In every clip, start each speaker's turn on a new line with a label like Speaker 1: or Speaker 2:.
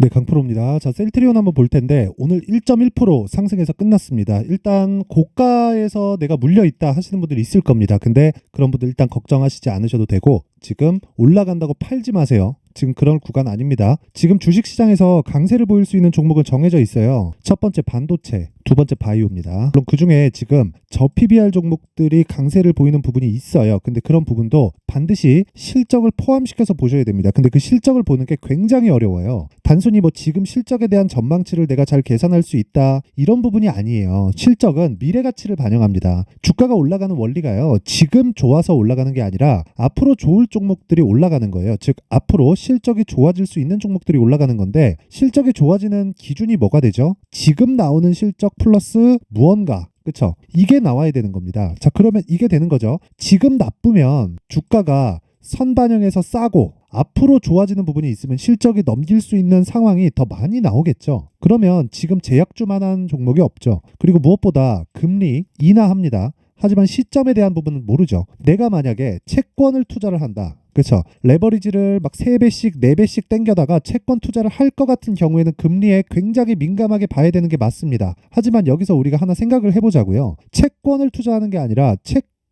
Speaker 1: 네, 강프로입니다. 자, 셀트리온 한번 볼 텐데 오늘 1.1% 상승해서 끝났습니다. 일단 고가에서 내가 물려 있다 하시는 분들이 있을 겁니다. 근데 그런 분들 일단 걱정하시지 않으셔도 되고 지금 올라간다고 팔지 마세요. 지금 그런 구간 아닙니다. 지금 주식시장에서 강세를 보일 수 있는 종목은 정해져 있어요. 첫 번째 반도체, 두 번째 바이오입니다. 물론 그중에 지금 저PBR 종목들이 강세를 보이는 부분이 있어요. 근데 그런 부분도 반드시 실적을 포함시켜서 보셔야 됩니다. 근데 그 실적을 보는 게 굉장히 어려워요. 단순히 뭐 지금 실적에 대한 전망치를 내가 잘 계산할 수 있다 이런 부분이 아니에요. 실적은 미래 가치를 반영합니다. 주가가 올라가는 원리가요. 지금 좋아서 올라가는 게 아니라 앞으로 좋을 종목들이 올라가는 거예요. 즉 앞으로 실적이 좋아질 수 있는 종목들이 올라가는 건데 실적이 좋아지는 기준이 뭐가 되죠? 지금 나오는 실적 플러스 무언가. 그쵸? 이게 나와야 되는 겁니다. 자, 그러면 이게 되는 거죠. 지금 나쁘면 주가가 선반영해서 싸고 앞으로 좋아지는 부분이 있으면 실적이 넘길 수 있는 상황이 더 많이 나오겠죠. 그러면 지금 제약주만한 종목이 없죠. 그리고 무엇보다 금리 인하합니다. 하지만 시점에 대한 부분은 모르죠. 내가 만약에 채권을 투자를 한다. 그렇죠. 레버리지를 막 3배씩 4배씩 땡겨다가 채권 투자를 할 것 같은 경우에는 금리에 굉장히 민감하게 봐야 되는 게 맞습니다. 하지만 여기서 우리가 하나 생각을 해보자고요. 채권을 투자하는 게 아니라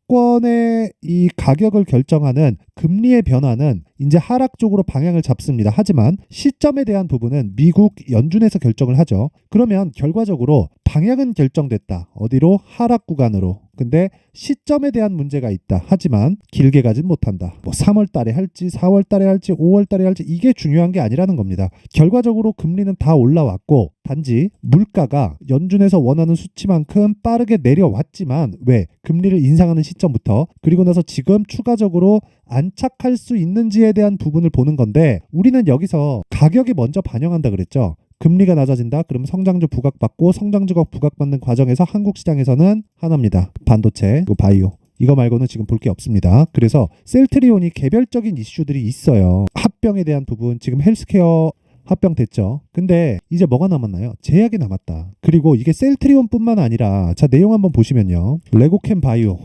Speaker 1: 채권의 이 가격을 결정하는 금리의 변화는 이제 하락 쪽으로 방향을 잡습니다. 하지만 시점에 대한 부분은 미국 연준에서 결정을 하죠. 그러면 결과적으로 방향은 결정됐다. 어디로? 하락 구간으로. 근데 시점에 대한 문제가 있다. 하지만 길게 가진 못한다. 뭐 3월 달에 할지 4월 달에 할지 5월 달에 할지 이게 중요한 게 아니라는 겁니다. 결과적으로 금리는 다 올라왔고 단지 물가가 연준에서 원하는 수치만큼 빠르게 내려왔지만 왜? 금리를 인상하는 시점부터 그리고 나서 지금 추가적으로 안착할 수 있는지에 대한 부분을 보는 건데 우리는 여기서 가격이 먼저 반영한다 그랬죠. 금리가 낮아진다. 그럼 성장주 부각받고 성장주가 부각받는 과정에서 한국 시장에서는 하나입니다. 반도체, 그리고 바이오. 이거 말고는 지금 볼 게 없습니다. 그래서 셀트리온이 개별적인 이슈들이 있어요. 합병에 대한 부분, 지금 헬스케어 합병됐죠. 근데 이제 뭐가 남았나요? 제약이 남았다. 그리고 이게 셀트리온뿐만 아니라 자 내용 한번 보시면요. 레고캠 바이오.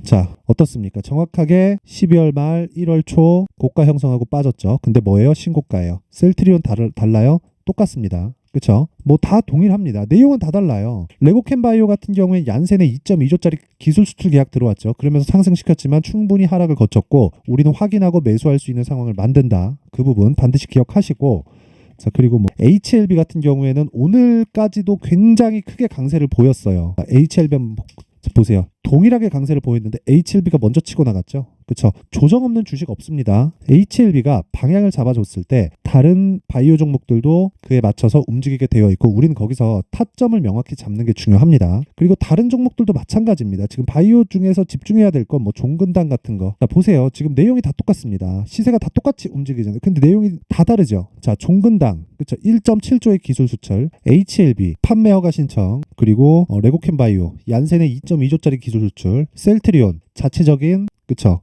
Speaker 1: 자 어떻습니까? 정확하게 12월 말 1월 초 고가 형성하고 빠졌죠. 근데 뭐예요? 신고가예요. 셀트리온 달라요? 똑같습니다. 그쵸? 뭐 다 동일합니다. 내용은 다 달라요. 레고캠 바이오 같은 경우에 얀센에 2.2조짜리 기술 수출 계약 들어왔죠. 그러면서 상승시켰지만 충분히 하락을 거쳤고 우리는 확인하고 매수할 수 있는 상황을 만든다. 그 부분 반드시 기억하시고 자 그리고 뭐 HLB 같은 경우에는 오늘까지도 굉장히 크게 강세를 보였어요. HLB 한번 보세요. 동일하게 강세를 보였는데 HLB가 먼저 치고 나갔죠. 그렇죠. 조정 없는 주식 없습니다. HLB가 방향을 잡아줬을 때 다른 바이오 종목들도 그에 맞춰서 움직이게 되어 있고 우리는 거기서 타점을 명확히 잡는 게 중요합니다. 그리고 다른 종목들도 마찬가지입니다. 지금 바이오 중에서 집중해야 될 건 뭐 종근당 같은 거. 자 보세요. 지금 내용이 다 똑같습니다. 시세가 다 똑같이 움직이잖아요. 근데 내용이 다 다르죠. 자 종근당 그렇죠. 1.7조의 기술 수출, HLB 판매 허가 신청, 그리고 레고캠 바이오 얀센의 2.2조짜리 기술 수출, 셀트리온 자체적인 그렇죠.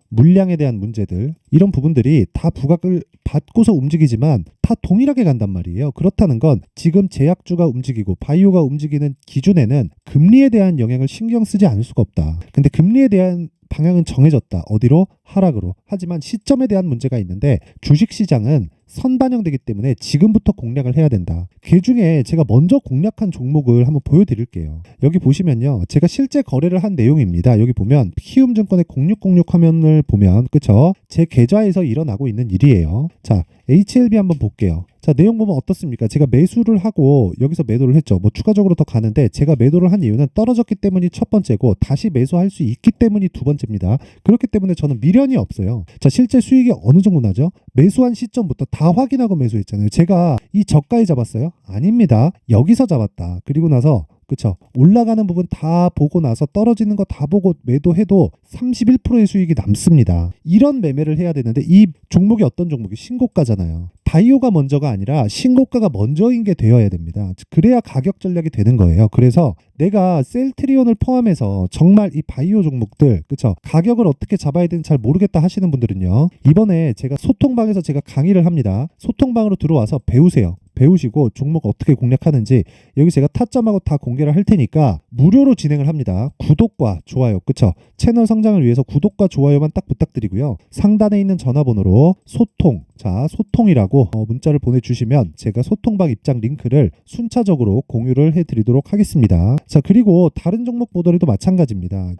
Speaker 1: 물량에 대한 문제들 이런 부분들이 다 부각을 받고서 움직이지만 다 동일하게 간단 말이에요. 그렇다는 건 지금 제약주가 움직이고 바이오가 움직이는 기준에는 금리에 대한 영향을 신경 쓰지 않을 수가 없다. 근데 금리에 대한 방향은 정해졌다. 어디로? 하락으로. 하지만 시점에 대한 문제가 있는데 주식시장은 선반영되기 때문에 지금부터 공략을 해야 된다. 그 중에 제가 먼저 공략한 종목을 한번 보여드릴게요. 여기 보시면요. 제가 실제 거래를 한 내용입니다. 여기 보면 키움증권의 0606 화면을 보면 그쵸? 제 계좌에서 일어나고 있는 일이에요. 자 HLB 한번 볼게요. 자 내용 보면 어떻습니까? 제가 매수를 하고 여기서 매도를 했죠. 뭐 추가적으로 더 가는데 제가 매도를 한 이유는 떨어졌기 때문이 첫 번째고 다시 매수할 수 있기 때문이 두 번째입니다. 그렇기 때문에 저는 미련이 없어요. 자 실제 수익이 어느 정도 나죠? 매수한 시점부터 다 확인하고 매수했잖아요. 제가 이 저가에 잡았어요? 아닙니다. 여기서 잡았다. 그리고 나서 그쵸 올라가는 부분 다 보고 나서 떨어지는 거 다 보고 매도해도 31%의 수익이 남습니다. 이런 매매를 해야 되는데 이 종목이 어떤 종목이 신고가잖아요. 바이오가 먼저가 아니라 신고가가 먼저인 게 되어야 됩니다. 그래야 가격 전략이 되는 거예요. 그래서 내가 셀트리온을 포함해서 정말 이 바이오 종목들 그쵸 가격을 어떻게 잡아야 되는지 잘 모르겠다 하시는 분들은요. 이번에 제가 소통방에서 제가 강의를 합니다. 소통방으로 들어와서 배우세요. 배우시고 종목 어떻게 공략하는지 여기 제가 타점하고 다 공개를 할 테니까 무료로 진행을 합니다. 구독과 좋아요, 그쵸? 채널 성장을 위해서 구독과 좋아요만 딱 부탁드리고요. 상단에 있는 전화번호로 소통이라고 문자를 보내주시면 제가 소통방 입장 링크를 순차적으로 공유를 해드리도록 하겠습니다. 자, 그리고 다른 종목 보더라도 마찬가지입니다.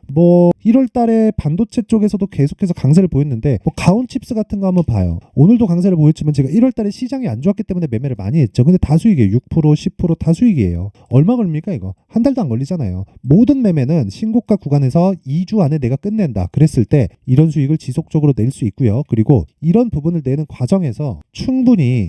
Speaker 1: 1월 달에 반도체 쪽에서도 계속해서 강세를 보였는데 가온칩스 같은 거 한번 봐요. 오늘도 강세를 보였지만 제가 1월 달에 시장이 안 좋았기 때문에 매매를 많이 했죠. 근데 다 수익이에요. 6%, 10% 다 수익이에요. 얼마 걸립니까 이거? 한 달도 안 걸리잖아요. 모든 매매는 신고가 구간에서 2주 안에 내가 끝낸다 그랬을 때 이런 수익을 지속적으로 낼 수 있고요. 그리고 이런 부분을 내는 과정에서 충분히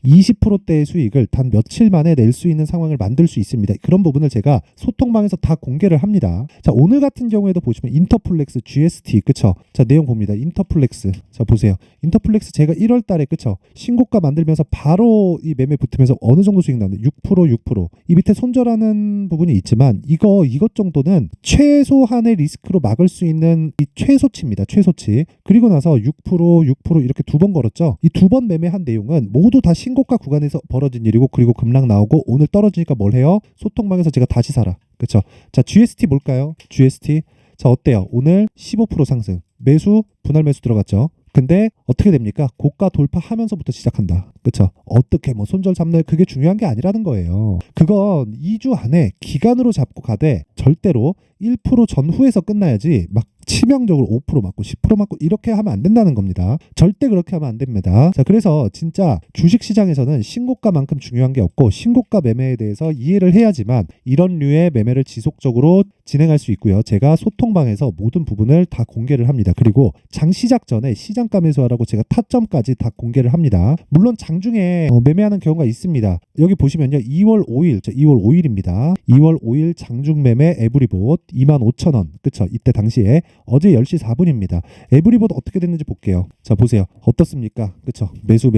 Speaker 1: 20%대의 수익을 단 며칠 만에 낼 수 있는 상황을 만들 수 있습니다. 그런 부분을 제가 소통방에서 다 공개를 합니다. 자, 오늘 같은 경우에도 보시면 인터플렉스 GST, 그쵸? 자, 내용 봅니다. 인터플렉스. 자, 보세요. 인터플렉스 제가 1월 달에, 그쵸? 신고가 만들면서 바로 이 매매 붙으면서 어느 정도 수익 나는데 6%. 이 밑에 손절하는 부분이 있지만 이것 정도는 최소한의 리스크로 막을 수 있는 이 최소치입니다. 최소치. 그리고 나서 6% 이렇게 두 번 걸었죠. 이 두 번 매매한 내용은 모두 다 신고가 구간에서 벌어진 일이고, 그리고 급락 나오고 오늘 떨어지니까 뭘 해요? 소통방에서 제가 다시 사라. 그쵸? 자, GST 볼까요? GST. 자, 어때요? 오늘 15% 상승. 매수, 분할 매수 들어갔죠. 근데 어떻게 됩니까? 고가 돌파하면서부터 시작한다. 그쵸? 어떻게 손절 잡는 그게 중요한 게 아니라는 거예요. 그건 2주 안에 기간으로 잡고 가되 절대로 1% 전후에서 끝나야지 막 치명적으로 5% 맞고 10% 맞고 이렇게 하면 안 된다는 겁니다. 절대 그렇게 하면 안 됩니다. 자, 그래서 진짜 주식시장에서는 신고가만큼 중요한 게 없고 신고가 매매에 대해서 이해를 해야지만 이런 류의 매매를 지속적으로 진행할 수 있고요. 제가 소통방에서 모든 부분을 다 공개를 합니다. 그리고 장 시작 전에 시장가 매수하라고 제가 타점까지 다 공개를 합니다. 물론 장중에 매매하는 경우가 있습니다. 여기 보시면요. 2월 5일입니다. 2월 5일 장중 매매 에브리봇 25,000원. 그쵸? 이때 당시에 어제 10시 4분입니다. 에브리봇 어떻게 됐는지 볼게요. 자, 보세요. 어떻습니까? 그쵸? 매수.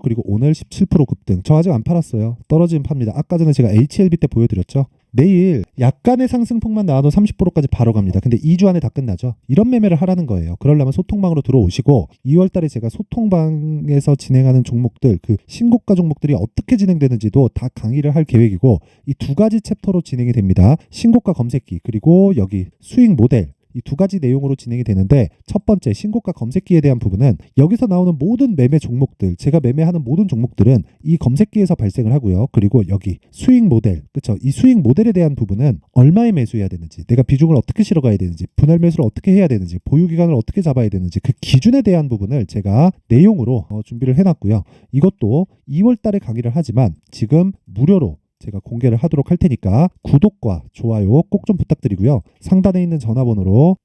Speaker 1: 그리고 오늘 17% 급등. 저 아직 안 팔았어요. 떨어지면 팝니다. 아까 전에 제가 HLB 때 보여드렸죠. 내일 약간의 상승폭만 나와도 30%까지 바로 갑니다. 근데 2주 안에 다 끝나죠. 이런 매매를 하라는 거예요. 그러려면 소통방으로 들어오시고 2월 달에 제가 소통방에서 진행하는 종목들, 그 신고가 종목들이 어떻게 진행되는지도 다 강의를 할 계획이고 이 두 가지 챕터로 진행이 됩니다. 신고가 검색기, 그리고 여기 수익 모델, 이 두 가지 내용으로 진행이 되는데, 첫 번째 신고가 검색기에 대한 부분은 여기서 나오는 모든 매매 종목들, 제가 매매하는 모든 종목들은 이 검색기에서 발생을 하고요. 그리고 여기 수익 모델, 그쵸? 이 수익 모델에 대한 부분은 얼마에 매수해야 되는지, 내가 비중을 어떻게 실어가야 되는지, 분할 매수를 어떻게 해야 되는지, 보유 기간을 어떻게 잡아야 되는지, 그 기준에 대한 부분을 제가 내용으로 준비를 해놨고요. 이것도 2월 달에 강의를 하지만 지금 무료로 제가 공개를 하도록 할 테니까 구독과 좋아요 꼭 좀 부탁드리고요. 상단에 있는 전화번호로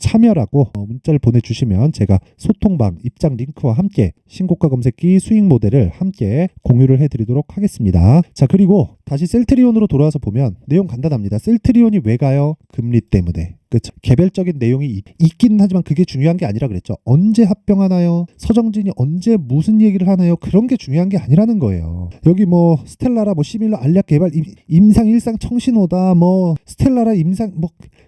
Speaker 1: 참여라고 문자를 보내주시면 제가 소통방 입장 링크와 함께 신고가 검색기 수익 모델을 함께 공유를 해드리도록 하겠습니다. 자, 그리고 다시 셀트리온으로 돌아와서 보면 내용 간단합니다. 셀트리온이 왜 가요? 금리 때문에. 그렇죠. 개별적인 내용이 있기는 하지만 그게 중요한 게 아니라 그랬죠. 언제 합병하나요? 서정진이 언제 무슨 얘기를 하나요? 그런 게 중요한 게 아니라는 거예요. 여기 스텔라라 시밀러 알약 개발 임상 일상 청신호다 스텔라라 임상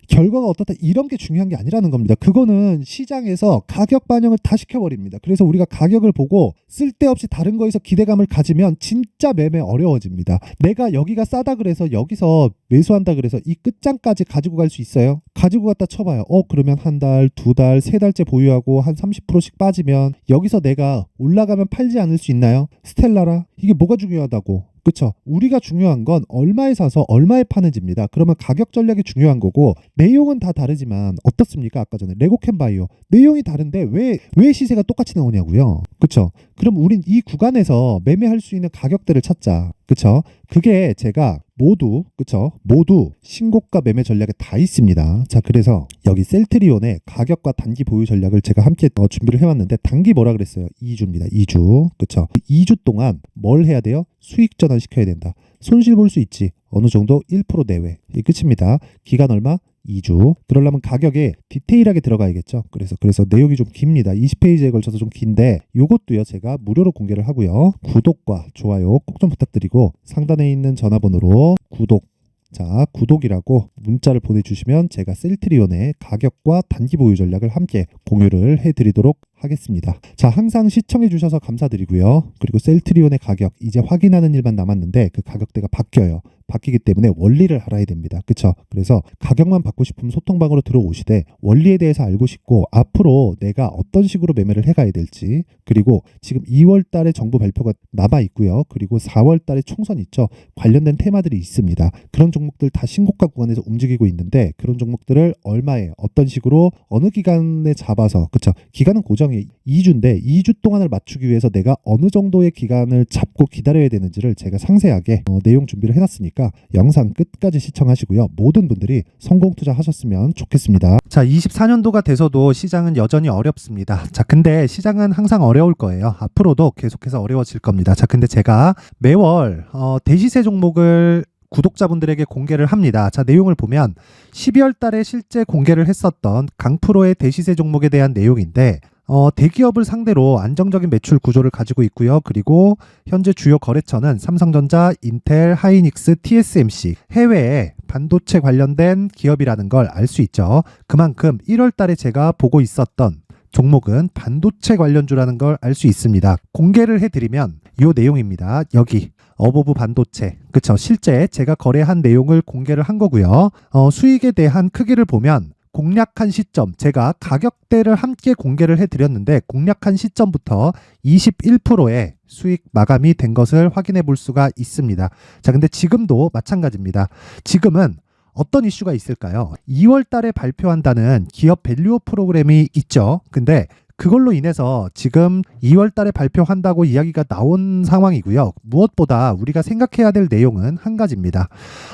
Speaker 1: 결과가 어떻다 이런 게 중요한 게 아니라는 겁니다. 그거는 시장에서 가격 반영을 다 시켜버립니다. 그래서 우리가 가격을 보고 쓸데없이 다른 거에서 기대감을 가지면 진짜 매매 어려워집니다. 내가 여기가 싸다 그래서 여기서 매수한다 그래서 이 끝장까지 가지고 갈 수 있어요? 가지고 갖다 쳐봐요. 그러면 한 달, 두 달, 세 달째 보유하고 한 30%씩 빠지면 여기서 내가 올라가면 팔지 않을 수 있나요? 스텔라라? 이게 뭐가 중요하다고? 그쵸? 우리가 중요한 건 얼마에 사서 얼마에 파는지입니다. 그러면 가격 전략이 중요한 거고 내용은 다 다르지만 어떻습니까? 아까 전에 레고캔바이오 내용이 다른데 왜 시세가 똑같이 나오냐고요? 그쵸? 그럼 우린 이 구간에서 매매할 수 있는 가격대를 찾자. 그쵸? 그게 제가 모두 신고가 매매 전략에 다 있습니다. 자, 그래서 여기 셀트리온의 가격과 단기 보유 전략을 제가 함께 준비를 해왔는데, 단기 뭐라 그랬어요? 2주입니다. 2주. 그쵸? 2주 동안 뭘 해야 돼요? 수익 전환 시켜야 된다. 손실 볼 수 있지. 어느 정도 1% 내외. 이게 끝입니다. 기간 얼마? 2주. 그러려면 가격에 디테일하게 들어가야겠죠. 그래서 내용이 좀 깁니다. 20페이지에 걸쳐서 좀 긴데 요것도요 제가 무료로 공개를 하고요. 구독과 좋아요 꼭 좀 부탁드리고 상단에 있는 전화번호로 구독이라고 문자를 보내주시면 제가 셀트리온의 가격과 단기 보유 전략을 함께 공유를 해드리도록 하겠습니다. 자, 항상 시청해 주셔서 감사드리고요. 그리고 셀트리온의 가격 이제 확인하는 일만 남았는데 그 가격대가 바뀌어요. 바뀌기 때문에 원리를 알아야 됩니다. 그쵸? 그래서 가격만 받고 싶으면 소통방으로 들어오시되 원리에 대해서 알고 싶고 앞으로 내가 어떤 식으로 매매를 해가야 될지, 그리고 지금 2월 달에 정부 발표가 남아 있고요. 그리고 4월 달에 총선 있죠. 관련된 테마들이 있습니다. 그런 종목들 다 신고가 구간에서 움직이고 있는데 그런 종목들을 얼마에 어떤 식으로 어느 기간에 잡아서, 그쵸? 기간은 고정이 2주인데 2주 동안을 맞추기 위해서 내가 어느 정도의 기간을 잡고 기다려야 되는지를 제가 상세하게 내용 준비를 해놨으니까 영상 끝까지 시청하시고요. 모든 분들이 성공 투자하셨으면 좋겠습니다. 자, 24년도가 돼서도 시장은 여전히 어렵습니다. 자, 근데 시장은 항상 어려울 거예요. 앞으로도 계속해서 어려워질 겁니다. 자, 근데 제가 매월 대시세 종목을 구독자분들에게 공개를 합니다. 자, 내용을 보면 12월 달에 실제 공개를 했었던 강프로의 대시세 종목에 대한 내용인데 대기업을 상대로 안정적인 매출 구조를 가지고 있고요. 그리고 현재 주요 거래처는 삼성전자, 인텔, 하이닉스, TSMC, 해외에 반도체 관련된 기업이라는 걸 알 수 있죠. 그만큼 1월 달에 제가 보고 있었던 종목은 반도체 관련주라는 걸 알 수 있습니다. 공개를 해드리면 이 내용입니다. 여기 어보브 반도체, 그쵸? 실제 제가 거래한 내용을 공개를 한 거고요. 수익에 대한 크기를 보면 공략한 시점, 제가 가격대를 함께 공개를 해드렸는데 공략한 시점부터 21%의 수익 마감이 된 것을 확인해 볼 수가 있습니다. 자, 근데 지금도 마찬가지입니다. 지금은 어떤 이슈가 있을까요? 2월 달에 발표한다는 기업 밸류업 프로그램이 있죠. 근데 그걸로 인해서 지금 2월 달에 발표한다고 이야기가 나온 상황이고요. 무엇보다 우리가 생각해야 될 내용은 한 가지입니다.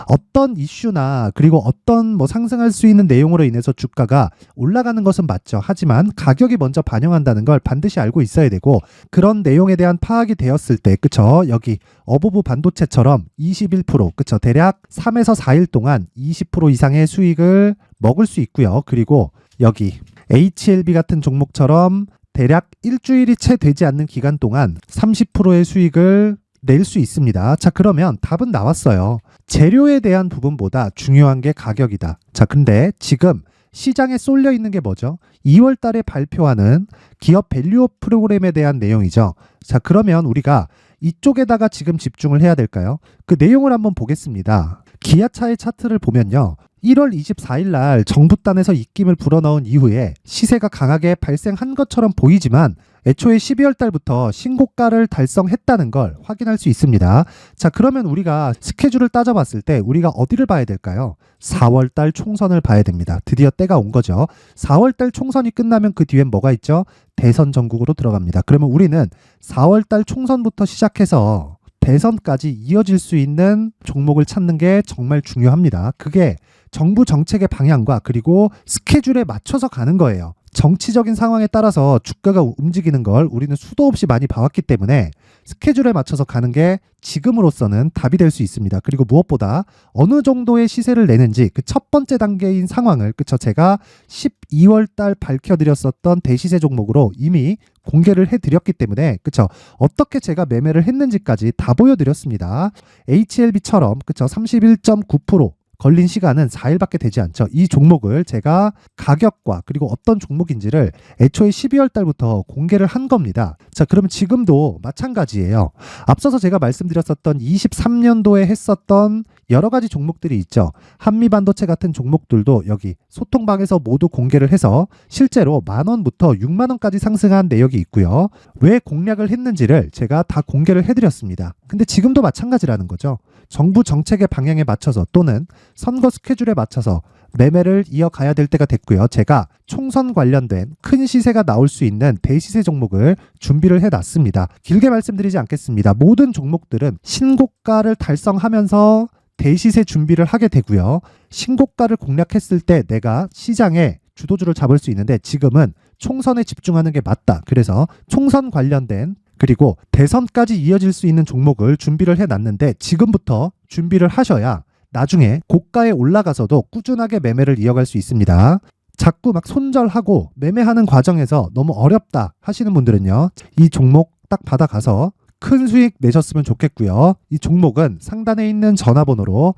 Speaker 1: 어떤 이슈나 그리고 어떤 상승할 수 있는 내용으로 인해서 주가가 올라가는 것은 맞죠. 하지만 가격이 먼저 반영한다는 걸 반드시 알고 있어야 되고, 그런 내용에 대한 파악이 되었을 때, 그쵸? 여기 어보브 반도체처럼 21%, 그쵸? 대략 3에서 4일 동안 20% 이상의 수익을 먹을 수 있고요. 그리고 여기 HLB 같은 종목처럼 대략 일주일이 채 되지 않는 기간 동안 30%의 수익을 낼 수 있습니다. 자, 그러면 답은 나왔어요. 재료에 대한 부분보다 중요한 게 가격이다. 자, 근데 지금 시장에 쏠려 있는 게 뭐죠? 2월 달에 발표하는 기업 밸류업 프로그램에 대한 내용이죠. 자, 그러면 우리가 이쪽에다가 지금 집중을 해야 될까요? 그 내용을 한번 보겠습니다. 기아차의 차트를 보면요. 1월 24일 날 정부단에서 입김을 불어넣은 이후에 시세가 강하게 발생한 것처럼 보이지만 애초에 12월 달부터 신고가를 달성했다는 걸 확인할 수 있습니다. 자, 그러면 우리가 스케줄을 따져봤을 때 우리가 어디를 봐야 될까요? 4월 달 총선을 봐야 됩니다. 드디어 때가 온 거죠. 4월 달 총선이 끝나면 그 뒤엔 뭐가 있죠? 대선 전국으로 들어갑니다. 그러면 우리는 4월 달 총선부터 시작해서 대선까지 이어질 수 있는 종목을 찾는 게 정말 중요합니다. 그게 정부 정책의 방향과 그리고 스케줄에 맞춰서 가는 거예요. 정치적인 상황에 따라서 주가가 움직이는 걸 우리는 수도 없이 많이 봐왔기 때문에 스케줄에 맞춰서 가는 게 지금으로서는 답이 될 수 있습니다. 그리고 무엇보다 어느 정도의 시세를 내는지 그 첫 번째 단계인 상황을, 그쵸? 제가 12월 달 밝혀드렸었던 대시세 종목으로 이미 공개를 해드렸기 때문에, 그쵸? 어떻게 제가 매매를 했는지까지 다 보여드렸습니다. HLB처럼, 그쵸? 31.9% 걸린 시간은 4일밖에 되지 않죠. 이 종목을 제가 가격과 그리고 어떤 종목인지를 애초에 12월 달부터 공개를 한 겁니다. 자, 그러면 지금도 마찬가지예요. 앞서서 제가 말씀드렸었던 23년도에 했었던 여러 가지 종목들이 있죠. 한미반도체 같은 종목들도 여기 소통방에서 모두 공개를 해서 실제로 10,000원부터 60,000원까지 상승한 내역이 있고요. 왜 공략을 했는지를 제가 다 공개를 해드렸습니다. 근데 지금도 마찬가지라는 거죠. 정부 정책의 방향에 맞춰서 또는 선거 스케줄에 맞춰서 매매를 이어가야 될 때가 됐고요. 제가 총선 관련된 큰 시세가 나올 수 있는 대시세 종목을 준비를 해놨습니다. 길게 말씀드리지 않겠습니다. 모든 종목들은 신고가를 달성하면서 대시세 준비를 하게 되고요. 신고가를 공략했을 때 내가 시장에 주도주를 잡을 수 있는데 지금은 총선에 집중하는 게 맞다. 그래서 총선 관련된 그리고 대선까지 이어질 수 있는 종목을 준비를 해놨는데 지금부터 준비를 하셔야 나중에 고가에 올라가서도 꾸준하게 매매를 이어갈 수 있습니다. 자꾸 막 손절하고 매매하는 과정에서 너무 어렵다 하시는 분들은요. 이 종목 딱 받아가서 큰 수익 내셨으면 좋겠고요. 이 종목은 상단에 있는 전화번호로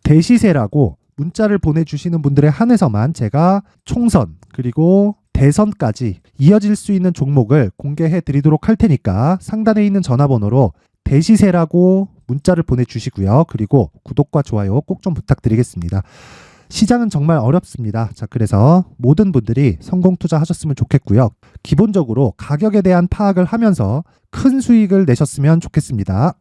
Speaker 1: 대시세라고 문자를 보내주시는 분들에 한해서만 제가 총선 그리고 대선까지 이어질 수 있는 종목을 공개해 드리도록 할 테니까 상단에 있는 전화번호로 대시세라고 문자를 보내주시고요. 그리고 구독과 좋아요 꼭 좀 부탁드리겠습니다. 시장은 정말 어렵습니다. 자, 그래서 모든 분들이 성공 투자하셨으면 좋겠고요. 기본적으로 가격에 대한 파악을 하면서 큰 수익을 내셨으면 좋겠습니다.